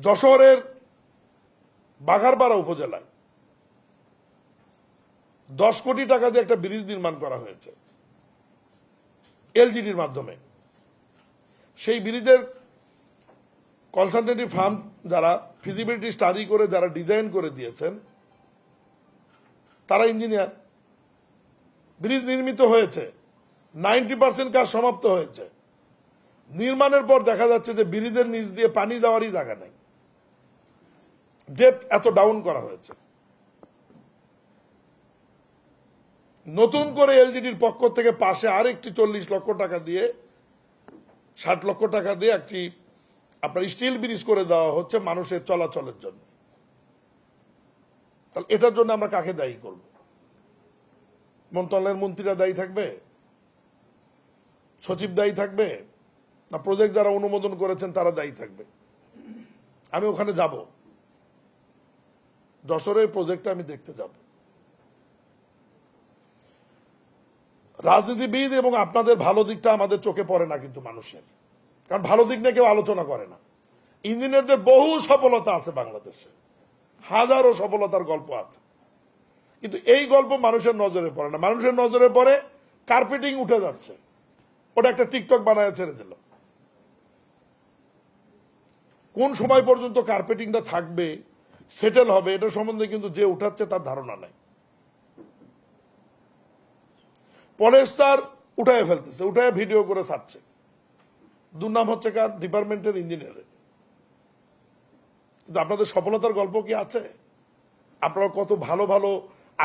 যশোরের বাঘারপাড়া উপজেলায় 10 কোটি টাকা দিয়ে একটা ব্রিজ নির্মাণ করা হয়েছে এলজিডির মাধ্যমে। সেই ব্রিজের কনসালটেন্টিভ ফার্ম যারা ফিজিবিলিটি স্টাডি করে যারা ডিজাইন করে দিয়েছেন তারা ইঞ্জিনিয়ার। ব্রিজ নির্মিত হয়েছে, 90% কাজ সমাপ্ত হয়েছে। নির্মাণের পর দেখা যাচ্ছে যে ব্রিজের নিচ দিয়ে পানি যাওয়ারই জায়গা নাই, ডেপথ এত ডাউন করা হয়েছে। নতুন করে এলজিডির পক্ষ থেকে পাশে আরেকটি 40 লক্ষ টাকা দিয়ে 60 লক্ষ টাকা দিয়ে একটি আপনার স্টিল ব্রিজ করে দেওয়া হচ্ছে মানুষের চলাচলের জন্য। তাহলে এটার জন্য আমরা কাকে দায়ী করব? মন্ত্রণালয়ের মন্ত্রীরা দায়ী থাকবে, সচিব দায়ী থাকবে, না প্রজেক্ট যারা অনুমোদন করেছেন তারা দায়ী থাকবে? আমি ওখানে যাব, যশোরের প্রজেক্টটা আমি দেখতে যাব। রাজনীতিবিদ এবং আপনাদের ভালো দিকটা আমাদের চোখে পড়ে না কিন্তু মানুষের, কারণ ভালো দিক নিয়ে কেউ আলোচনা করে না। ইঞ্জিনিয়ারদের বহু সফলতা আছে বাংলাদেশে, হাজারো সফলতার গল্প আছে, কিন্তু এই গল্প মানুষের নজরে পড়ে না। মানুষের নজরে পড়ে কার্পেটিং উঠে যাচ্ছে, ওটা একটা টিকটক বানায় ছেড়ে দিল। কোন সময় পর্যন্ত কার্পেটিংটা থাকবে, সেটেল হবে, এটা সম্বন্ধে কিন্তু যে উঠাচ্ছে তার ধারণা নাই। পলেস্টার উঠায় ফেলতেছে, উঠায় ভিডিও করে ছাড়ছে। দুর্নাম হচ্ছে কার? ডিপার্টমেন্টের ইঞ্জিনিয়ারের। কিন্তু আপনাদের সফলতার গল্প কি আছে? আপনারা কত ভালো ভালো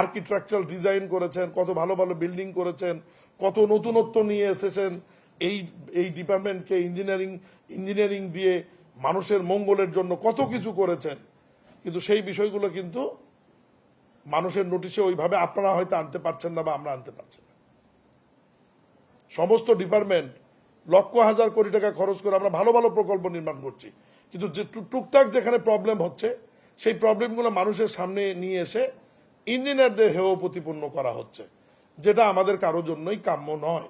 আর্কিটেকচারাল ডিজাইন করেছেন, কত ভালো ভালো বিল্ডিং করেছেন, কত নতুনত্ব নিয়ে এসেছেন এই ডিপার্টমেন্টকে। ইঞ্জিনিয়ারিং দিয়ে মানুষের মঙ্গলের জন্য কত কিছু করেছেন, কিন্তু সেই বিষয়গুলো কিন্তু মানুষের নোটিশে ওইভাবে আপনারা হয়তো আনতে পারছেন না বা আমরা আনতে পারছি না। সমস্ত ডিপার্টমেন্ট লক্ষ হাজার কোটি টাকা খরচ করে আমরা ভালো ভালো প্রকল্প নির্মাণ করছি, কিন্তু যে টুকটাক যেখানে প্রবলেম হচ্ছে সেই প্রবলেমগুলো মানুষের সামনে নিয়ে এসে ইঞ্জিনিয়ারদের হেয় প্রতিপন্ন করা হচ্ছে, যেটা আমাদের কারোর জন্যই কাম্য নয়।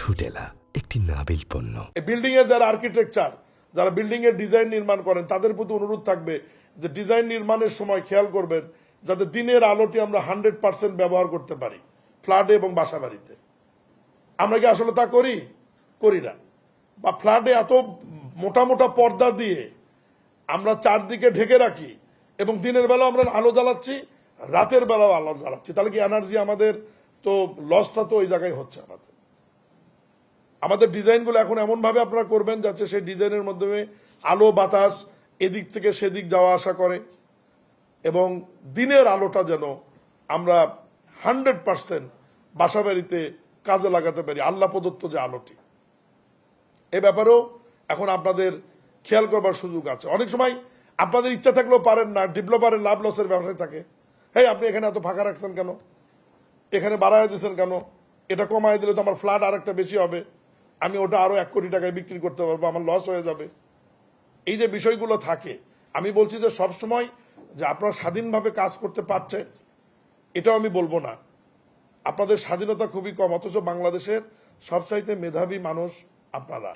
ফুডেলা একটি নাবিল পণ্য। এই বিল্ডিং এর যারা আর্কিটেকচার, যারা বিল্ডিং এর ডিজাইন নির্মাণ করেন, তাদের প্রতি অনুরোধ থাকবে যে ডিজাইন নির্মাণের সময় খেয়াল করবেন যাতে দিনের আলোটি আমরা 100% ব্যবহার করতে পারি ফ্ল্যাটে এবং বাসা বাড়িতে। আমরা কি আসলে তা করি না? বা ফ্ল্যাটে এত মোটা মোটা পর্দা দিয়ে আমরা চারদিকে ঢেকে রাখি এবং দিনের বেলা আমরা আলো জ্বালাচ্ছি, রাতের বেলাও আলো জ্বালাচ্ছি, তাহলে কি এনার্জি আমাদের তো লসটা তো ওই জায়গায় হচ্ছে। আমাদের ডিজাইনগুলো এখন এমন ভাবে আপনারা করবেন যাতে সেই ডিজাইনের মাধ্যমে আলো বাতাস এদিক থেকে সেদিক যাওয়া আসা করে এবং দিনের আলোটা যেন আমরা 100% বাসা বাড়িতে কাজে লাগাতে পারি, আল্লাহ প্রদত্ত যে আলোটি। এ ব্যাপারেও এখন আপনাদের খেয়াল করবার সুযোগ আছে। অনেক সময় আপনাদের ইচ্ছা থাকলেও পারেন না, ডেভেলপারের লাভ লসের ব্যবসায় থাকে। হ্যাঁ, আপনি এখানে এত ফাঁকা রাখছেন কেন, এখানে বাড়ায় দিচ্ছেন কেন, এটা কমায় দিলে তো আমার ফ্ল্যাট আর একটা বেশি হবে, আমি ওটা আরো 1 কোটি টাকায় বিক্রি করতে পারবো, আমার লস হয়ে যাবে। এই যে বিষয়গুলো থাকে, আমি বলছি যে সবসময় যে আপনারা স্বাধীনভাবে কাজ করতে পারছেন এটাও আমি বলবো না। আপনাদের স্বাধীনতা খুবই কম, অথচ বাংলাদেশের সবচাইতে মেধাবী মানুষ আপনারা।